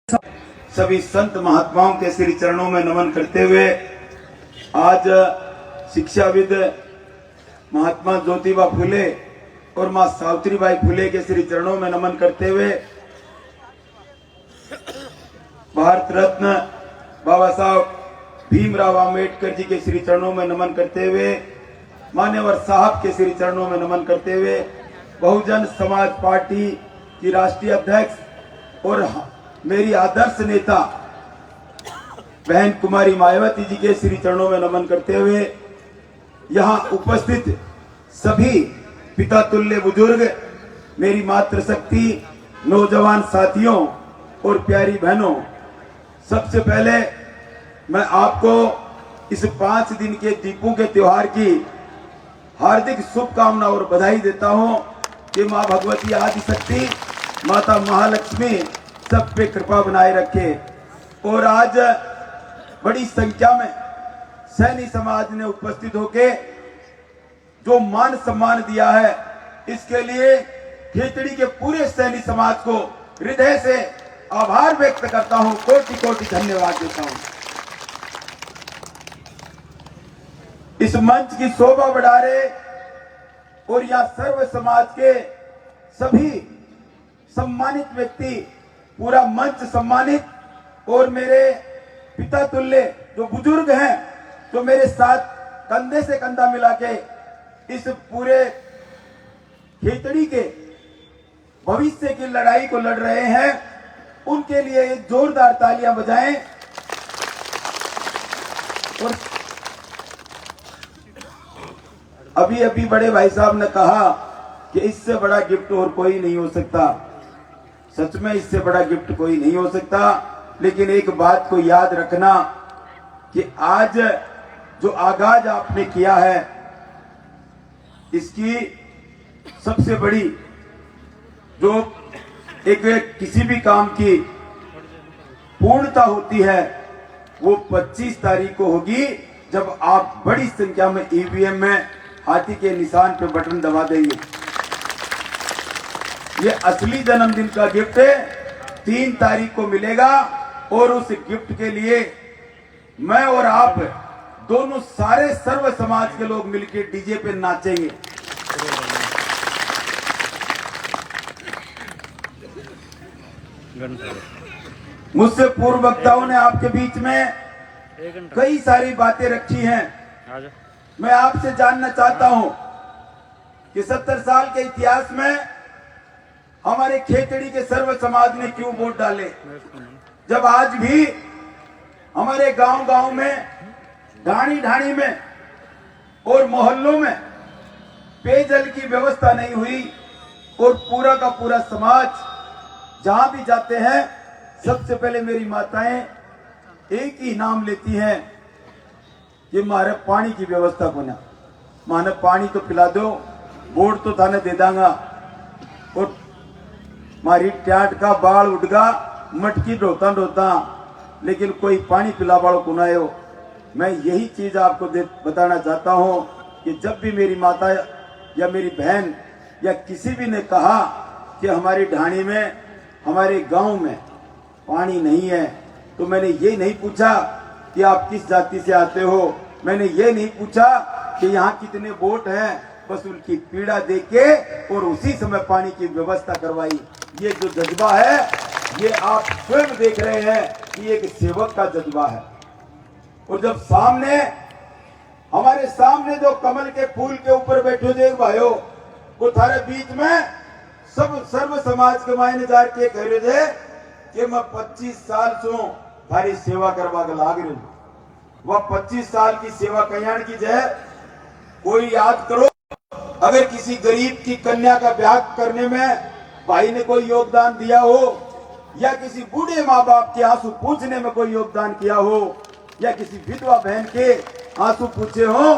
सभी संत महात्माओं के श्री चरणों में नमन करते हुए आज शिक्षाविद महात्मा ज्योतिबा फुले और मां सावित्रीबाई फुले के श्री चरणों में नमन करते हुए भारत रत्न बाबा साहब भीमराव अंबेडकर जी के श्री चरणों में नमन करते हुए मान्यवर साहब के श्री चरणों में नमन करते हुए बहुजन समाज पार्टी की राष्ट्रीय अध्यक्ष और मेरी आदर्श नेता बहन कुमारी मायावती जी के श्री चरणों में नमन करते हुए यहाँ उपस्थित सभी पिता तुल्य बुजुर्ग, मेरी मातृशक्ति, नौजवान साथियों और प्यारी बहनों, सबसे पहले मैं आपको इस 5 दिन के दीपों के त्योहार की हार्दिक शुभकामना और बधाई देता हूं कि मां भगवती आदिशक्ति, माता महालक्ष्मी सब पे कृपा बनाए रखे। और आज बड़ी संख्या में सैनी समाज ने उपस्थित होके जो मान सम्मान दिया है, इसके लिए खेतड़ी के पूरे सैनी समाज को हृदय से आभार व्यक्त करता हूं, कोटि कोटि धन्यवाद देता हूं। इस मंच की शोभा बढ़ा रहे और यहां सर्व समाज के सभी सम्मानित व्यक्ति, पूरा मंच सम्मानित, और मेरे पिता तुल्य जो बुजुर्ग हैं, जो मेरे साथ कंधे से कंधा मिला के इस पूरे खेतड़ी के भविष्य की लड़ाई को लड़ रहे हैं, उनके लिए एक जोरदार तालियां बजाएं। और अभी अभी बड़े भाई साहब ने कहा कि इससे बड़ा गिफ्ट और कोई नहीं हो सकता। सच में इससे बड़ा गिफ्ट कोई नहीं हो सकता, लेकिन एक बात को याद रखना कि आज जो आगाज आपने किया है, इसकी सबसे बड़ी जो एक किसी भी काम की पूर्णता होती है वो 25 तारीख को होगी, जब आप बड़ी संख्या में ईवीएम में हाथी के निशान पे बटन दबा देंगे। ये असली जन्मदिन का गिफ्ट 3 तारीख को मिलेगा और उस गिफ्ट के लिए मैं और आप दोनों सारे सर्व समाज के लोग मिलकर डीजे पे नाचेंगे। मुझसे पूर्व वक्ताओं ने आपके बीच में कई सारी बातें रखी हैं। मैं आपसे जानना चाहता हूं कि 70 साल के इतिहास में हमारे खेतड़ी के सर्व समाज ने क्यों वोट डाले, जब आज भी हमारे गांव-गांव में, ढाणी-ढाणी में और मोहल्लों में पेयजल की व्यवस्था नहीं हुई, और पूरा का पूरा समाज जहां भी जाते हैं सबसे पहले मेरी माताएं एक ही नाम लेती हैं कि मारे पानी की व्यवस्था को ना, माने पानी तो पिला दो, वोट तो थाने दे दांगा, और मारी ट्याट का बाल उठगा मटकी ढोता ढोता, लेकिन कोई पानी पिला बाल को ना हो। मैं यही चीज आपको बताना चाहता हूं कि जब भी मेरी माता या मेरी बहन या किसी भी ने कहा कि हमारी ढाणी में, हमारे गांव में पानी नहीं है, तो मैंने ये नहीं पूछा कि आप किस जाति से आते हो, मैंने ये नहीं पूछा कि यहाँ कितने वोट हैं, बस उनकी पीड़ा देके और उसी समय पानी की व्यवस्था करवाई। ये जो जज्बा है, ये आप स्वयं देख रहे हैं कि एक सेवक का जज्बा है। और जब सामने, हमारे सामने जो कमल के फूल के ऊपर बैठे थे भाइयों, वो थारे बीच में सब सर्व समाज के मायने जार के कह रहे थे कि मैं 25 साल से थारी सेवा करवा के लाग रही हूं। वह 25 साल की सेवा कल्याण की जय। कोई याद करो, अगर किसी गरीब की कन्या का ब्याह करने में भाई ने कोई योगदान दिया हो, या किसी बूढ़े माँ बाप के आंसू पूछने में कोई योगदान किया हो, या किसी विधवा बहन के आंसू पूछे हो,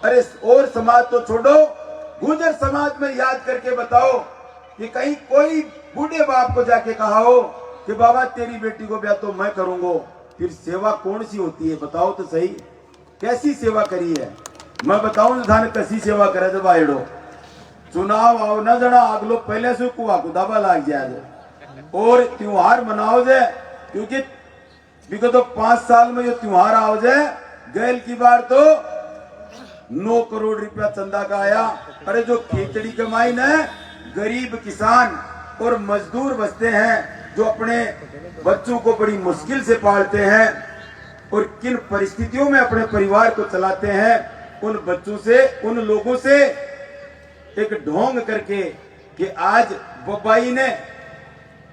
अरे और समाज तो छोड़ो, गुर्जर समाज में याद करके बताओ कि कहीं कोई बूढ़े बाप को जाके कहा हो कि बाबा तेरी बेटी को ब्याह तो मैं करूंगा, फिर सेवा कौन सी होती है बताओ तो सही, कैसी सेवा करी है? मैं बताऊं थाने कैसी सेवा करे जब आएड़ो चुनाव आओ न जना अगलो पहले से कुआ को दबा लाग जाए और त्योहार मनाओ जे क्योंकि विगत 5 साल में जो त्योहार आ जाए, गैल की बार तो 9 करोड़ रुपया चंदा का आया। अरे जो खेतड़ी कमाई न, गरीब किसान और मजदूर बसते हैं जो अपने बच्चों को बड़ी मुश्किल से पालते हैं और किन परिस्थितियों में अपने परिवार को चलाते हैं, उन बच्चों से, उन लोगों से एक ढोंग करके कि आज बब्बाई ने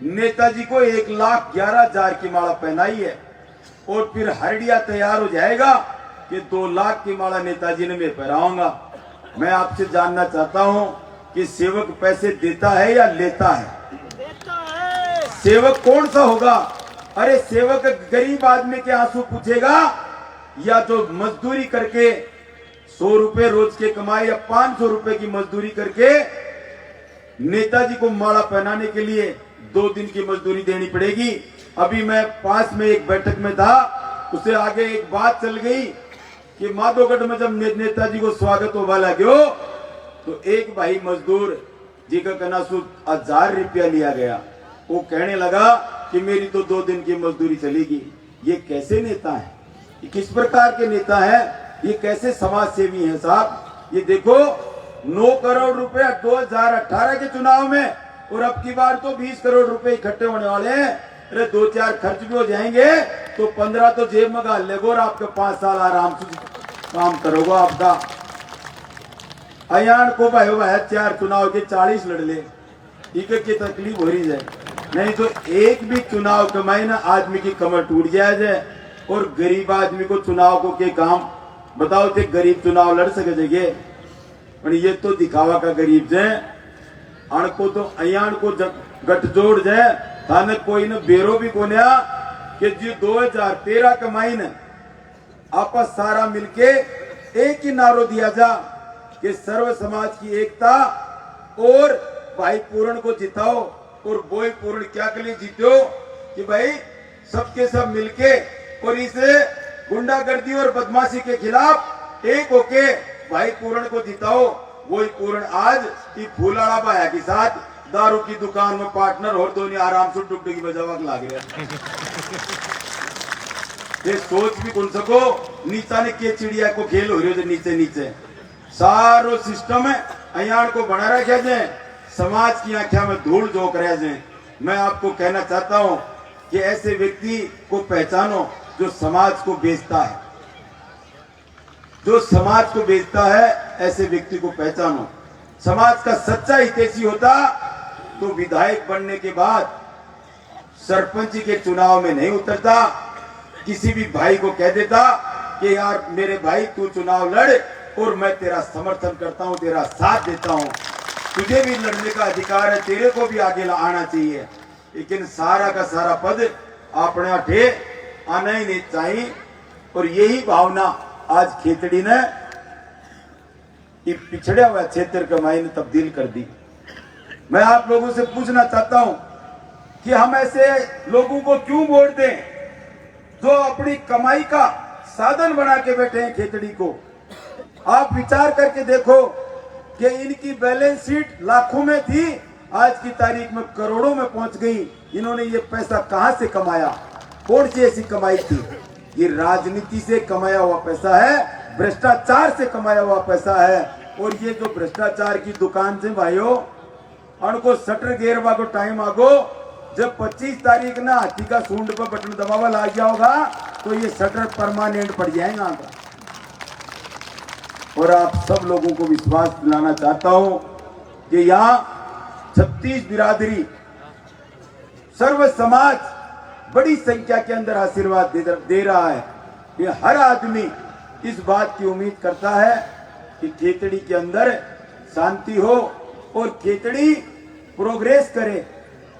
नेताजी को 1,11,000 की माला पहनाई है और फिर हरडिया तैयार हो जाएगा कि 2 लाख की माला नेताजी ने मैं पहनाऊंगा। मैं आपसे जानना चाहता हूं कि सेवक पैसे देता है या लेता है? सेवक कौन सा होगा? अरे सेवक गरीब आदमी के आंसू पूछेगा या जो मजदूरी करके 100 रुपए रोज के कमाए या 500 रुपए की मजदूरी करके नेताजी को माला पहनाने के लिए 2 दिन की मजदूरी देनी पड़ेगी। अभी मैं पास में एक बैठक में था, उसे आगे एक बात चल गई कि माधोगढ़ में जब नेताजी को स्वागत हो वाला गयो तो एक भाई मजदूर जी का कहना 1000 रुपया लिया गया। वो कहने लगा कि मेरी तो 2 दिन की मजदूरी चलेगी। ये कैसे नेता है? ये किस प्रकार के नेता है? ये कैसे समाज सेवी है साहब? ये देखो 9 करोड़ रुपया 2018 के चुनाव में और अब की बार तो 20 करोड़ रुपए इकट्ठे होने वाले हैं। अरे 2-4 खर्च भी हो जाएंगे तो 15 तो जेब में गाल लेगो और आपके 5 साल आराम से काम करोगे आपका। अयान को भाई 4 चुनाव के 40 लड़ ले, ठीक है, की तकलीफ हो रही है। नहीं तो एक भी चुनाव कमाई ना आदमी की कमर टूट जाए और गरीब आदमी को चुनाव को के काम बताओ थे, गरीब चुनाव लड़ सके जगह पर ये तो दिखावा का गरीब जाए। अणको तो अयान को गठजोड़ जाए थाने कोई न बेरो भी कोन्या कि जो 2013 कमाई न आपस सारा मिलके एक ही नारो दिया जा कि सर्व समाज की एकता और भाई पूर्ण को जिताओ। और बोई पूर्ण क्या के लिए जीतो कि भाई सबके सब मिलके और इसे गुंडागर्दी और बदमाशी के खिलाफ एक होके भाई पूर्ण को जिताओ। वही पूर्ण आज की फूलाड़ा भाया के साथ दारू की दुकान में पार्टनर और दोनों आराम से डुगडुगी बजावा लाग रहे। ये सोच भी कौन सको नीचा ने के चिड़िया को खेल हो रही हो नीचे नीचे सारो सिस्टम है अयान को बना रखा जाए, समाज की आंखों में धूल झोंक रहे जाए। मैं आपको कहना चाहता हूं कि ऐसे व्यक्ति को पहचानो जो समाज को बेचता है, जो समाज को बेचता है, ऐसे व्यक्ति को पहचानो। समाज का सच्चा हितैषी होता तो विधायक बनने के बाद सरपंच के चुनाव में नहीं उतरता, किसी भी भाई को कह देता कि यार मेरे भाई तू चुनाव लड़ और मैं तेरा समर्थन करता हूं, तेरा साथ देता हूं, तुझे भी लड़ने का अधिकार है, तेरे को भी आगे आना चाहिए। लेकिन सारा का सारा पद अपने अठे आना ही नहीं चाहिए। और यही भावना आज खेतड़ी ने पिछड़े हुए क्षेत्र कमाई ने तब्दील कर दी। मैं आप लोगों से पूछना चाहता हूं कि हम ऐसे लोगों को क्यों वोट दें जो अपनी कमाई का साधन बना के बैठे हैं खेतड़ी को। आप विचार करके देखो कि इनकी बैलेंस शीट लाखों में थी, आज की तारीख में करोड़ों में पहुंच गई। इन्होंने ये पैसा कहां से कमाया? कौन सी ऐसी कमाई थी? ये राजनीति से कमाया हुआ पैसा है, भ्रष्टाचार से कमाया हुआ पैसा है। और ये जो भ्रष्टाचार की दुकान से भाइयों उनको शटर गिरवा को टाइम आगो, जब 25 तारीख ना हाथी का सूंड पर बटन दबावा लग गया होगा तो ये शटर परमानेंट पड़ जाएगा। और आप सब लोगों को विश्वास दिलाना चाहता हूं कि यहाँ 36 बिरादरी सर्व समाज बड़ी संख्या के अंदर आशीर्वाद दे रहा है। ये हर आदमी इस बात की उम्मीद करता है कि खेतड़ी के अंदर शांति हो और खेतड़ी प्रोग्रेस करे,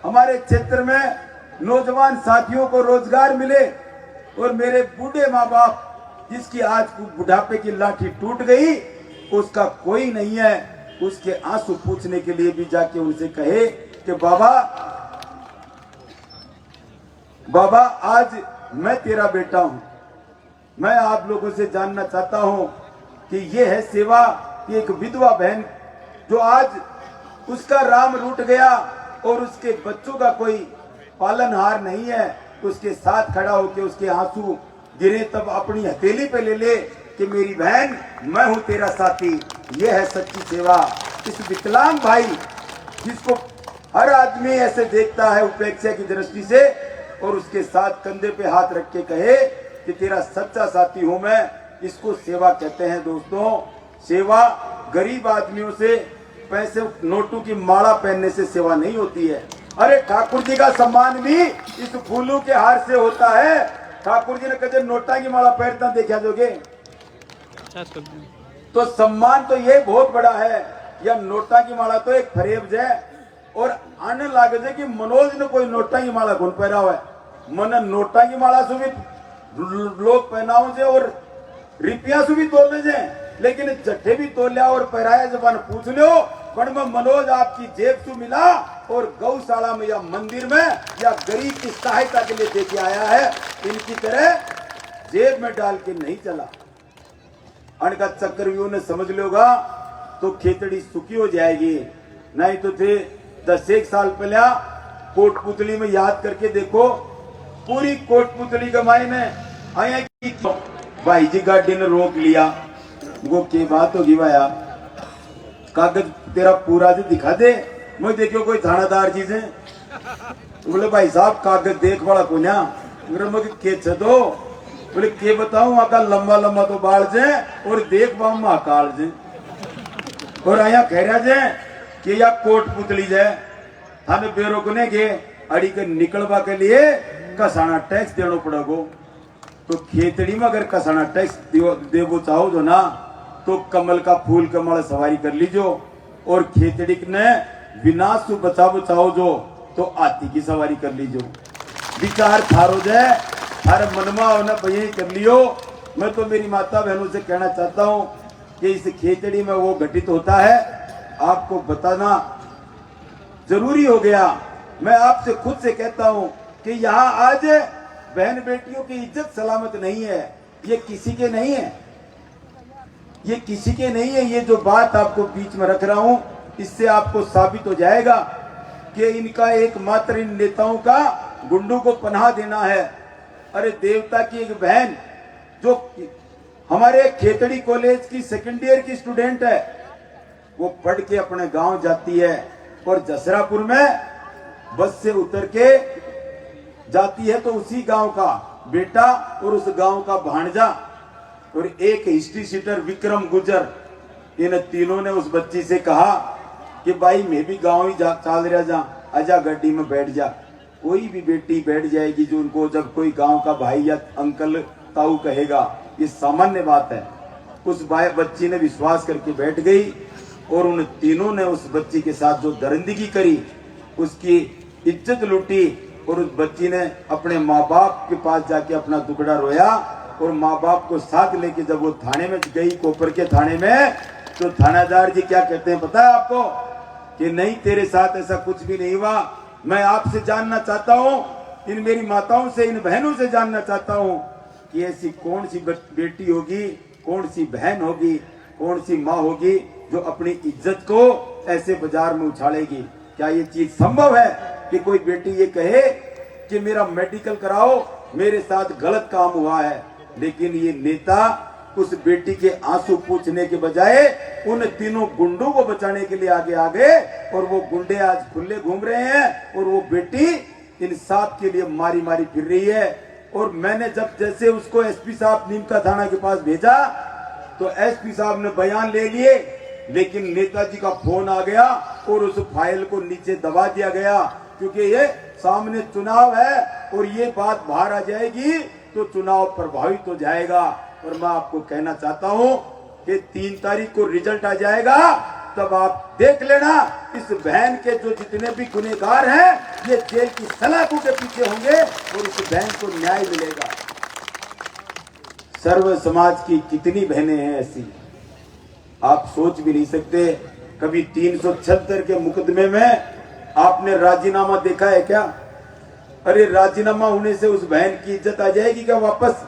हमारे क्षेत्र में नौजवान साथियों को रोजगार मिले और मेरे बूढ़े माँ बाप जिसकी आज बुढ़ापे की लाठी टूट गई उसका कोई नहीं है, उसके आंसू पूछने के लिए भी जाके उनसे कहे कि बाबा आज मैं तेरा बेटा हूं। मैं आप लोगों से जानना चाहता हूं कि ये है सेवा कि एक विधवा बहन जो आज उसका राम रूठ गया और उसके बच्चों का कोई पालनहार नहीं है, उसके साथ खड़ा होकर उसके आंसू गिरे तब अपनी हथेली पे ले ले कि मेरी बहन मैं हूं तेरा साथी। ये है सच्ची सेवा। इस विकलांग भाई जिसको हर आदमी ऐसे देखता है उपेक्षा की दृष्टि से, और उसके साथ कंधे पे हाथ रख के कहे कि तेरा सच्चा साथी हूं मैं, इसको सेवा कहते हैं। दोस्तों, सेवा गरीब आदमियों से पैसे नोटों की माला पहनने से सेवा नहीं होती है। अरे ठाकुर जी का सम्मान भी इस फूलों के हार से होता है। ठाकुर जी ने कदे नोटा की माला पहनता देखा जोगे? तो सम्मान तो ये बहुत बड़ा है। या नोटा की माला तो एक फरेब है, और आने लागे जे कि मनोज ने कोई नोटा की माला कौन पहना हुआ है। मन नोटा की माला से भी लोग पहनाओ जे और रिपिया से भी तोल जे, लेकिन जट्ठे भी तोलिया और पहराया जबान पूछ लो पण में मनोज आपकी जेब से मिला और गौशाला में या मंदिर में या गरीब की सहायता के लिए देके आया है। इनकी तरह जेब में डाल के नहीं चला। अनका चक्रव्यूह ने समझ लोगा तो खेतड़ी सुखी हो जाएगी। नहीं तो थे 10 साल पहले कोटपुतली में याद करके देखो, पूरी कोटपुतली कमाई में आया की भाई जी गाड़ी ने रोक लिया। वो क्या बात होगी भाया, कागज तेरा पूरा जो दिखा दे। मैं देखियो कोई थानादार जी से बोले भाई साहब कागज देख वाला को ना, के दो। बोले के बताऊं आका लंबा लंबा तो बाल जे और देख पाऊ महाकाल जे। और आया कह रहा जे कि या कोटपुतली जे थाने बेरोकने के अड़ी के निकलवा के लिए कसाना टैक्स देना पड़ेगो। तो खेतड़ी में अगर कसाना टैक्स देवो चाहो जो ना तो कमल का फूल कमल सवारी कर लीजो, और खेतड़ी ने विनाश से बचाओ चाहो जो तो हाथी की सवारी कर लीजो। विचार थारो जाए हर मनमा होना भैया कर लियो। मैं तो मेरी माता बहनों से कहना चाहता हूँ कि इस खेतड़ी में वो घटित होता है, आपको बताना जरूरी हो गया। मैं आपसे खुद से कहता हूँ कि यहाँ आज बहन बेटियों की इज्जत सलामत नहीं है। ये किसी के नहीं है, ये किसी के नहीं है। ये जो बात आपको बीच में रख रहा हूँ इससे आपको साबित हो जाएगा कि इनका एकमात्र इन नेताओं का गुंडों को पनाह देना है। अरे देवता की एक बहन जो हमारे खेतड़ी कॉलेज की सेकेंड ईयर की स्टूडेंट है, वो पढ़ के अपने गांव जाती है और जसरापुर में बस से उतर के जाती है तो उसी गांव का बेटा और उस गांव का भांजा और एक हिस्ट्री सीटर विक्रम गुजर, इन तीनों ने उस बच्ची से कहा कि भाई मैं भी गांव ही चाल रहा जा, आजा गड्डी में बैठ जा। कोई भी बेटी बैठ जाएगी जो उनको जब कोई गांव का भाई या अंकल ताऊ कहेगा, ये सामान्य बात है। उस बच्ची ने विश्वास करके बैठ गई और उन तीनों ने उस बच्ची के साथ जो दरिंदगी करी उसकी इज्जत लूटी, और उस बच्ची ने अपने माँ बाप के पास जाके अपना दुखड़ा रोया और माँ बाप को साथ लेके जब वो थाने में गई, कोपर के थाने में, तो थानादार जी क्या कहते हैं पता है आपको कि नहीं तेरे साथ ऐसा कुछ भी नहीं हुआ। मैं आपसे जानना चाहता हूँ, इन मेरी माताओं से, इन बहनों से जानना चाहता हूँ कि ऐसी कौन सी बेटी होगी, कौन सी बहन होगी, कौन सी माँ होगी जो अपनी इज्जत को ऐसे बाजार में उछालेगी। क्या ये चीज संभव है कि कोई बेटी ये कहे कि मेरा मेडिकल कराओ, मेरे साथ गलत काम हुआ है। लेकिन ये नेता उस बेटी के आंसू पूछने के बजाय उन तीनों गुंडों को बचाने के लिए आगे आ गए, और वो गुंडे आज खुले घूम रहे हैं और वो बेटी इंसाफ के लिए मारी मारी फिर रही है। और मैंने जब जैसे उसको एसपी साहब नीमका थाना के पास भेजा तो एसपी साहब ने बयान ले लिए, लेकिन नेताजी का फोन आ गया और उस फाइल को नीचे दबा दिया गया, क्योंकि ये सामने चुनाव है और ये बात बाहर आ जाएगी तो चुनाव प्रभावित हो जाएगा। और मैं आपको कहना चाहता हूं कि 3 तारीख को रिजल्ट आ जाएगा, तब आप देख लेना इस बहन के जो जितने भी गुनहगार हैं ये जेल की सलाखों के पीछे होंगे और इस बहन को न्याय मिलेगा। सर्व समाज की कितनी बहनें हैं ऐसी, आप सोच भी नहीं सकते। कभी 376 के मुकदमे में आपने राजीनामा देखा है क्या? अरे राजीनामा होने से उस बहन की इज्जत आ जाएगी क्या वापस?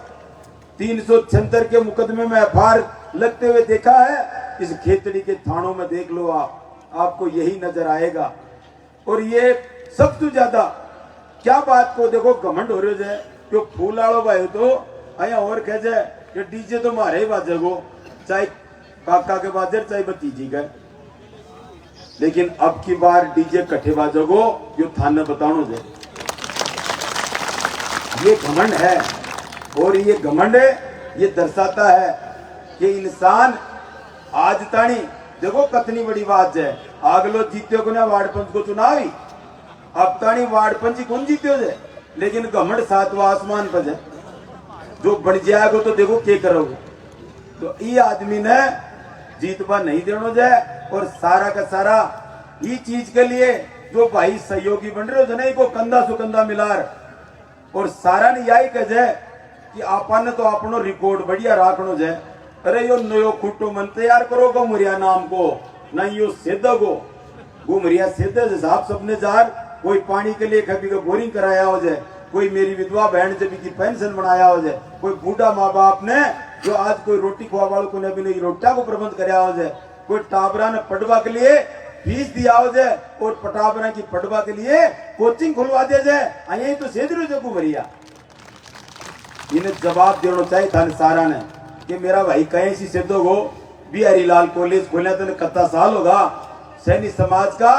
376 के मुकदमे में एफआईआर लगते हुए देखा है? इस खेतड़ी के थानों में देख लो आप, आपको यही नजर आएगा। और ये सबसे ज्यादा क्या बात को देखो घमंड हो रहे है जो फूल आलो भाई तो अया और कह जाए कि डीजे तो मारे ही बाजेगो, चाहे काका के बाजे चाहे भतीजी का। लेकिन अब की बार डीजे कट्ठे बाजोगो जो थाने बताओ दे। ये घमंड है, और ये घमंड ये दर्शाता है कि इंसान आज तानी देखो कितनी बड़ी बात है। आगलो जीत्यो को ना वार्ड पंच को चुनाव ही, अब तानी वार्ड पंच कौन जीत्यो है, लेकिन घमंड सातवां आसमान पर है। जो बन जाएगा तो देखो क्या करोगे। तो ये आदमी ने जीतवा नहीं देना जाए, और सारा का सारा ये चीज के लिए जो भाई सहयोगी बन रहे हो जने को कंधा सुकंधा मिलार, और सारा ने यही कह जाए कि आपन तो अपनो रिकॉर्ड बढ़िया राखनो जाए। अरे यो नयो खुट्टो मन तैयार करो गुमरिया नाम को, नहीं यो सीधा को गुमरिया सीधे हिसाब सबने जार। कोई पानी के लिए कभी को बोरिंग कराया हो जाए, कोई मेरी विधवा बहन जब की पेंशन बनाया हो जाए, कोई बूढ़ा माँ बाप ने जो आज कोई रोटी खुआ वालों को ने भी नहीं रोटिया को प्रबंध कराया हो जाए, कोई टाबरा ने पटवा के लिए फीस दिया हो जाए, और पटाबरा की पटवा के लिए कोचिंग खुलवा दिया जाए। यही तो सेध रो जो गुमरिया इन्हें जवाब देना चाहिए था सारा ने कि मेरा भाई कहीं सी सिद्धो हो बिहारी लाल कॉलेज खोलने तो कत्ता साल होगा, सैनी समाज का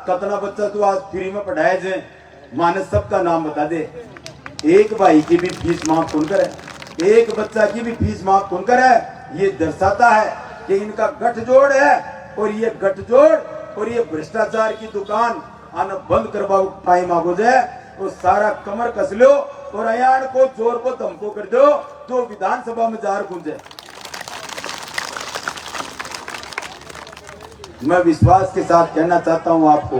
कतना बच्चा तो आज फ्री में पढ़ाया जाए, मानस सबका नाम बता दे। एक भाई की भी फीस माफ कौन करे, एक बच्चा की भी फीस माफ कौन करे। ये दर्शाता है कि इनका गठजोड़ है, और ये गठजोड़ और ये भ्रष्टाचार की दुकान आना बंद करवा टाइम आगो जाए, तो सारा कमर कस लो और अयान को जोर को धमको कर दो तो विधानसभा में जार गुंजे। मैं विश्वास के साथ कहना चाहता हूं आपको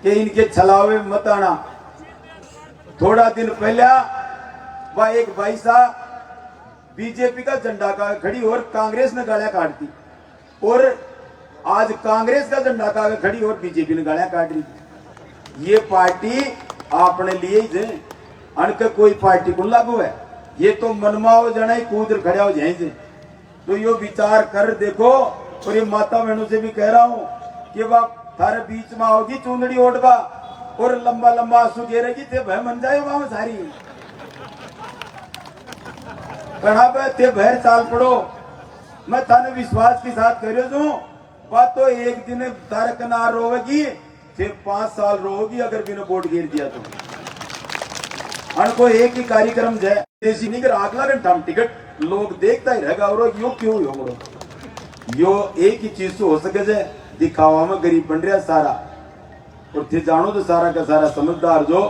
कि इनके छलावे मत आना। थोड़ा दिन पहले वह एक भाई साहब बीजेपी का झंडा का खड़ी और कांग्रेस ने गालियां काट दी, और आज कांग्रेस का झंडा का खड़ी और बीजेपी ने गालियां काट दी। ये पार्टी आपने लिए ही अनके कोई पार्टी को लागू है, ये तो मनमाओ जना ही कूद खड़ा हो जाए। तो यो विचार कर देखो, और ये माता बहनों से भी कह रहा हूं कि वह थारे बीच में होगी चूंदड़ी ओढ़वा और लंबा लंबा आंसू गिरेगी थे भय मन जाए वहां सारी कहा पे ते भय चाल पड़ो। मैं थाने विश्वास के साथ कह रही हूं, बात तो एक दिन तारे कनार रोवेगी फिर 5 साल रोगी अगर बिना वोट गिर दिया तो। को एक ही कार्यक्रम जय देसी नहीं कर अगला घंटा टिकट लोग देखता ही रहेगा, और यो क्यों हो यो एक ही चीज हो सके जे दिखावा में गरीब बन रहा सारा, और थे जानो तो सारा का सारा समझदार जो।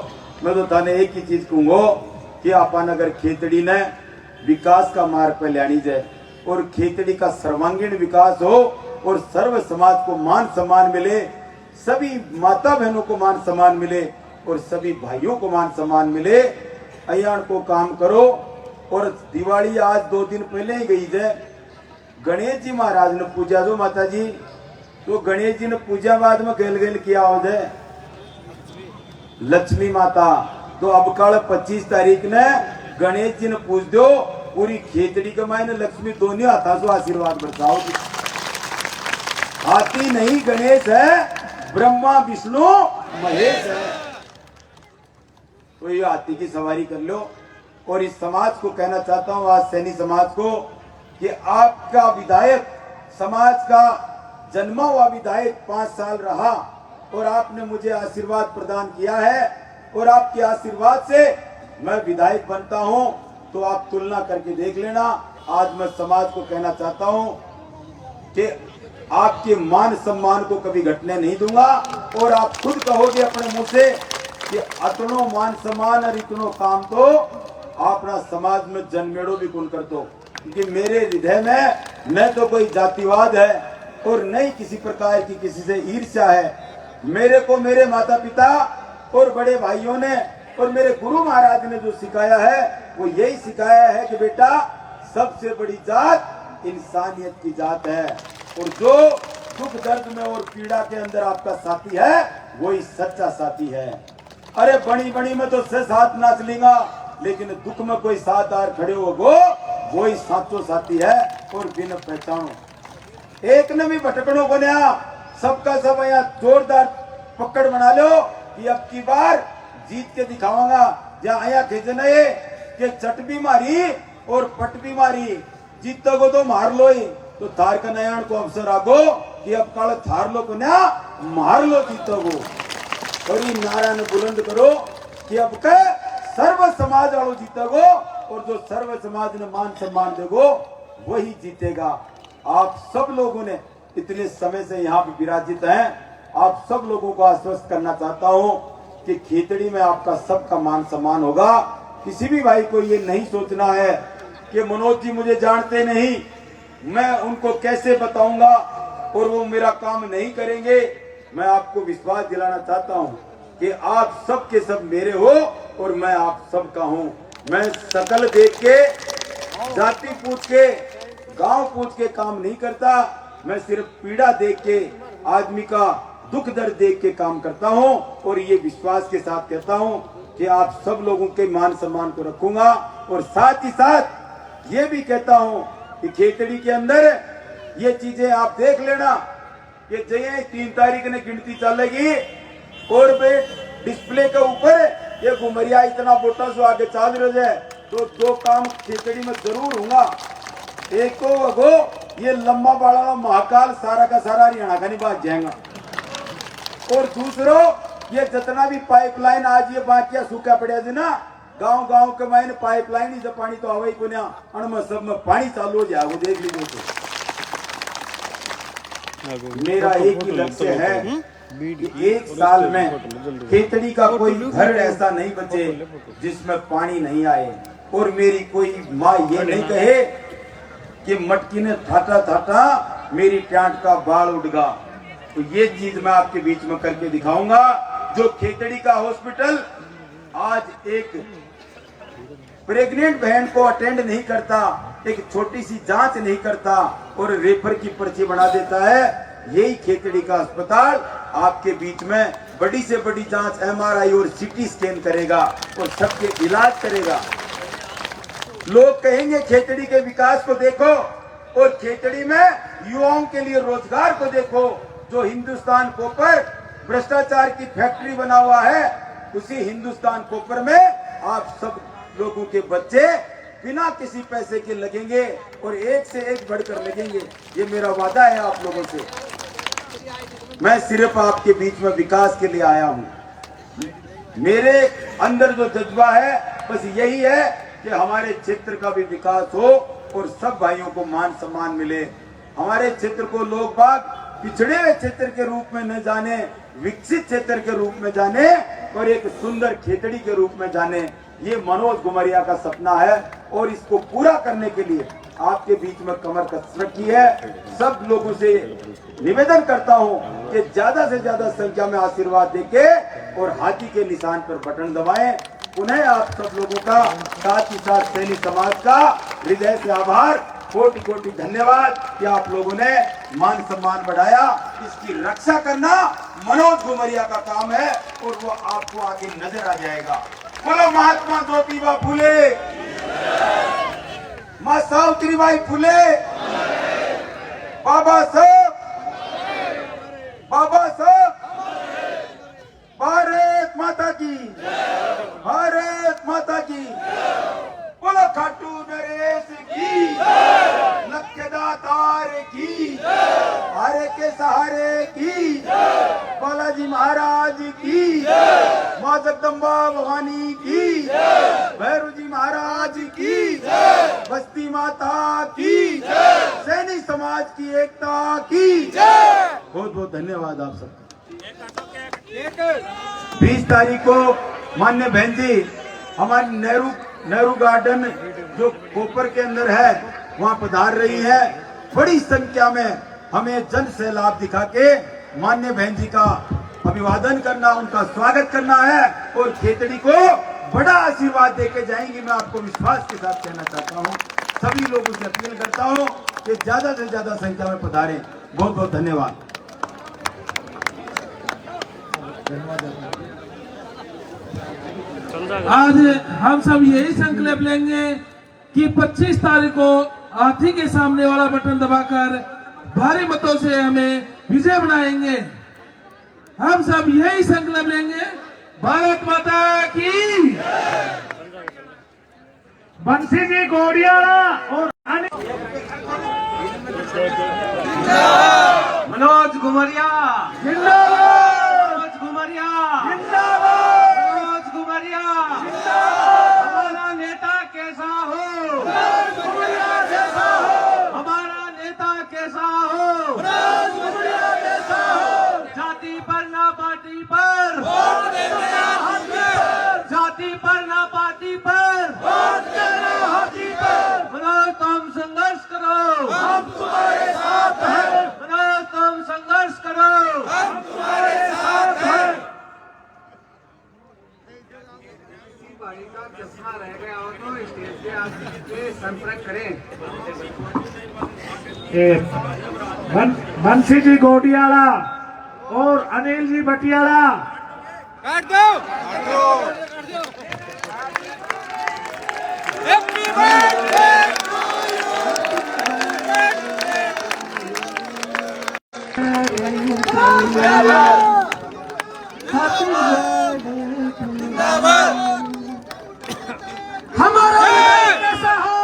मैं तो थाने एक ही चीज कहूंगा कि अपन अगर खेतड़ी ने विकास का मार्ग पे लानी जाए, और खेतड़ी का सर्वांगीण विकास हो, और सर्व समाज को मान सम्मान मिले, सभी माता बहनों को मान सम्मान मिले, और सभी भाइयों को मान सम्मान मिले, अयान को काम करो। और दिवाली आज 2 दिन पहले ही गई है, गणेश जी महाराज ने पूजा जो माता जी, तो गणेश जी ने पूजा बाद में गेल गेल किया हो जाए लक्ष्मी माता। तो अब कल 25 तारीख ने गणेश जी ने पूज दो, पूरी खेतड़ी के मायने लक्ष्मी दोनों हाथों से आशीर्वाद बरसाओगी। हाथी नहीं गणेश है, ब्रह्मा विष्णु महेश है। तो ये हाथी की सवारी कर लो। और इस समाज को कहना चाहता हूं, आज सैनी समाज को, कि आपका विधायक समाज का जन्मा हुआ विधायक 5 साल रहा, और आपने मुझे आशीर्वाद प्रदान किया है, और आपके आशीर्वाद से मैं विधायक बनता हूं। तो आप तुलना करके देख लेना। आज मैं समाज को कहना चाहता हूं कि आपके मान सम्मान को कभी घटने नहीं दूंगा, और आप खुद कहोगे अपने मुंह से कि अतनो मान सम्मान और इतनो काम तो अपना समाज में जन्मेड़ो भी कुन कर दो। क्योंकि मेरे हृदय में न तो कोई जातिवाद है, और न ही किसी प्रकार की किसी से ईर्ष्या है। मेरे को मेरे माता पिता और बड़े भाइयों ने और मेरे गुरु महाराज ने जो सिखाया है, वो यही सिखाया है कि बेटा सबसे बड़ी जात इंसानियत की जात है, और जो दुख दर्द में और पीड़ा के अंदर आपका साथी है, वही सच्चा साथी है। अरे बड़ी बड़ी में तो से साथ नाच लेगा, लेकिन दुख में कोई साथ आर खड़े होगो, वही साचो साथी है। और बिन पहचानो एक ने भी भटकड़ो बना, सबका सब यहाँ जोरदार पकड़ बना लो कि अब की बार जीत के दिखाऊंगा। जहाँ आया खिंचने के चट भी मारी और पट भी मारी, जीतोगो तो मार लो ही। तो थार कन्याण को अवसर आगो कि अब काल थार लो कन्या मार लो जीतोगो। और ये नारा ने बुलंद करो कि अब के सर्व समाज वालों जीतोगो, और जो सर्व समाज ने मान सम्मान देगो वही जीतेगा। आप सब लोगों ने इतने समय से यहाँ पे विराजित हैं, आप सब लोगों को आश्वस्त करना चाहता हूँ कि खेतड़ी में आपका सबका मान सम्मान होगा। किसी भी भाई को ये नहीं सोचना है कि मनोज जी मुझे जानते नहीं, मैं उनको कैसे बताऊंगा और वो मेरा काम नहीं करेंगे। मैं आपको विश्वास दिलाना चाहता हूँ कि आप सब के सब मेरे हो और मैं आप सब का हूँ। मैं शकल देख के, जाति पूछ के, गांव पूछ के काम नहीं करता। मैं सिर्फ पीड़ा देख के, आदमी का दुख दर्द देख के काम करता हूँ। और ये विश्वास के साथ कहता हूँ कि आप सब लोगों के मान सम्मान को रखूंगा। और साथ ही साथ ये भी कहता हूँ कि खेतड़ी के अंदर ये चीजें आप देख लेना कि जय 3 तारीख ने गिनती चलेगी और डिस्प्ले के ऊपर ये घुमरिया इतना बोटा जो आगे चाल रहे है। तो 2 काम खेतड़ी में जरूर होगा। एक तो वो ये लंबा बड़ा महाकाल सारा का सारा हरियाणा का नहीं बात जाएगा, और दूसरो ये जितना भी पाइपलाइन आज ये बाकिया सूखा पड़ा थी ना, गांव गांव के मायने पाइपलाइन ही, जब पानी तो आवे को ना अणम सब में पानी चालू हो जाए, वो देख लीजिए। तो मेरा एक ही लक्ष्य है कि 1 साल में खेतड़ी का कोई घर ऐसा नहीं बचे जिसमें पानी नहीं आए। और मेरी कोई माँ ये नहीं कहे कि मटकी ने ठाटा ठाटा मेरी टांट का बाल उड़गा। तो ये चीज मैं आपके बीच में करके दिखाऊंगा। जो खेतड़ी का हॉस्पिटल आज एक प्रेग्नेंट बहन को अटेंड नहीं करता, एक छोटी सी जांच नहीं करता और रेफर की पर्ची बना देता है, यही खेतड़ी का अस्पताल आपके बीच में बड़ी से बड़ी जांच MRI और CT स्कैन करेगा और सबके इलाज करेगा। लोग कहेंगे खेतड़ी के विकास को देखो और खेतड़ी में युवाओं के लिए रोजगार को देखो। जो हिंदुस्तान कोपर भ्रष्टाचार की फैक्ट्री बना हुआ है, उसी हिंदुस्तान कोपर में आप सब लोगों के बच्चे बिना किसी पैसे के लगेंगे और एक से एक बढ़कर लगेंगे। ये मेरा वादा है आप लोगों से। मैं सिर्फ आपके बीच में विकास के लिए आया हूँ। मेरे अंदर जो जज्बा है बस यही है कि हमारे क्षेत्र का भी विकास हो और सब भाइयों को मान सम्मान मिले। हमारे क्षेत्र को लोग बाग पिछड़े हुए क्षेत्र के रूप में न जाने, विकसित क्षेत्र के रूप में जाने और एक सुंदर खेतड़ी के रूप में जाने। ये मनोज घुमरिया का सपना है और इसको पूरा करने के लिए आपके बीच में कमर कस रखी है। सब लोगों से निवेदन करता हूं कि ज्यादा से ज्यादा संख्या में आशीर्वाद देके और हाथी के निशान पर बटन दबाएं। पुनः आप सब लोगों का, साथ ही साथ सैनी समाज का हृदय से आभार, कोटि कोटि धन्यवाद कि आप लोगों ने मान सम्मान बढ़ाया। इसकी रक्षा करना मनोज घुमरिया का काम है और वो आपको आगे नजर आ जाएगा। बोलो महात्मा ज्योतिबा फुले, माँ सावित्रीबाई फुले, बाबा साहब, भारत माता की, भारत माता की। बोलो खाटू नरेश की, लक्ष्यदातार की, हारे के सहारे की, बालाजी महाराज की, माँ जगदम्बा भवानी की, भैरू जी महाराज की, बस्ती माता की, सैनी समाज की एकता की। बहुत बहुत धन्यवाद आप सबका। 20 तारीख को मान्य बहन जी हमारी नेहरू गार्डन जो कोपर के अंदर है वहां पधार रही है। बड़ी संख्या में हमें जन सैलाब दिखा के मान्य बहन जी का अभिवादन करना, उनका स्वागत करना है और खेतड़ी को बड़ा आशीर्वाद देके जाएंगी। मैं आपको विश्वास के साथ कहना चाहता हूँ, सभी लोगों से अपील करता हूँ कि ज्यादा से ज्यादा संख्या में पधारें। बहुत बहुत धन्यवाद। आज हम सब यही संकल्प लेंगे कि 25 तारीख को हाथी के सामने वाला बटन दबाकर भारी मतों से हमें विजय बनाएंगे। हम सब यही संकल्प लेंगे भारत माता की। बंसी जी गोडियाड़ा और मनोज घुमरिया जिंदाबाद, मनोज घुमरिया जिंदाबाद, मनोज घुमरिया। हमारा नेता कैसा हो, हमारा नेता कैसा हो, जाति पर ना पार्टी पर, जाति पर ना पार्टी पर, मनोज तुम संघर्ष करो, हम तुम्हारे साथ हैं, मनोज तुम संघर्ष करो। हम तुम्हारे साथ हैं। का चश्मा रह गया हो तो स्टेज पे आके संपर्क करें। बंसी जी गोडियाड़ा और अनिल जी बटियाड़ा। काट दो। हमारा विधायक कैसा हो,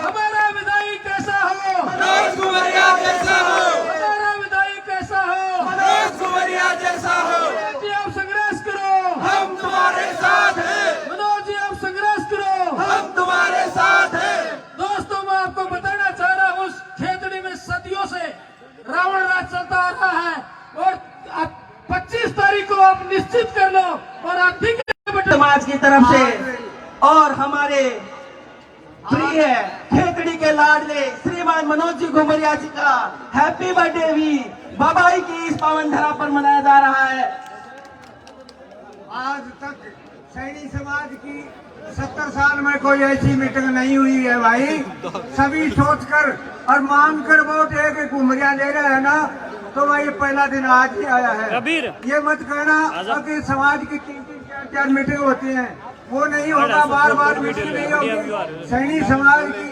हमारा विधायक कैसा हो, मनोज घुमरिया जैसा हो, हमारा विधायक कैसा हो। मनोज घुमरिया जैसा हो। मनोज जी आप संघर्ष करो, हम तुम्हारे साथ हैं, मनोज जी आप संघर्ष करो। हम तुम्हारे साथ हैं। दोस्तों मैं आपको बताना चाह रहा हूँ, उस खेतड़ी में सदियों से रावण राज चलता आ रहा है और 25 तारीख को आप निश्चित कर लो और अधिक समाज की तरफ से और हमारे प्रिय खेतड़ी के लाडले श्रीमान मनोज जी घुमरिया जी का हैप्पी बर्थडे भी बाबाई की इस पावन धरा पर मनाया जा रहा है। आज तक सैनी समाज की 70 साल में कोई ऐसी मीटिंग नहीं हुई है भाई। सभी सोचकर और मानकर वोट एक घुमरिया ले रहे हैं ना, तो भाई ये पहला दिन आज ही आया है। ये मत कहना कि समाज की 3-4 मीटिंग होती हैं, वो नहीं होगा, बार बार मीटिंग नहीं होगी। सैनी समाज की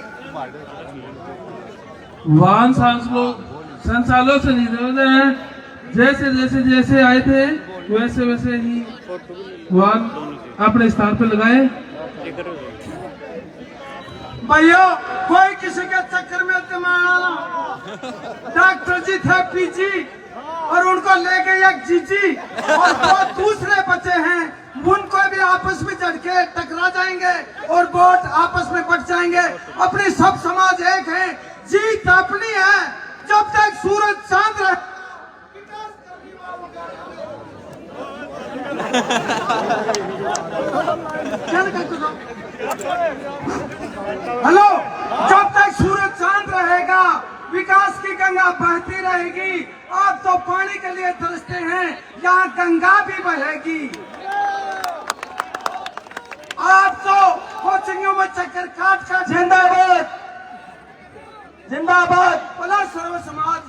वाहन संचालकों से निवेदन है, जैसे आए थे वैसे ही वाहन अपने स्थान पर लगाए। भैया कोई किसी के चक्कर में डॉक्टर जी थे पीजी और उनको ले गए एक जीजी और दो दूसरे बच्चे हैं, उनको भी आपस में चढ़ के टकरा जाएंगे और वोट आपस में बट जाएंगे। अपनी सब समाज एक है, जीत अपनी है। जब तक सूरज चांद रहे हेलो, जब तक सूरज चांद रहेगा विकास की गंगा बहती रहेगी। आप तो पानी के लिए तरसते हैं, यहाँ गंगा भी बहेगी। आप तो कोचिंगों में चक्कर काट जिंदाबाद जिंदाबाद। बोला सर्व समाज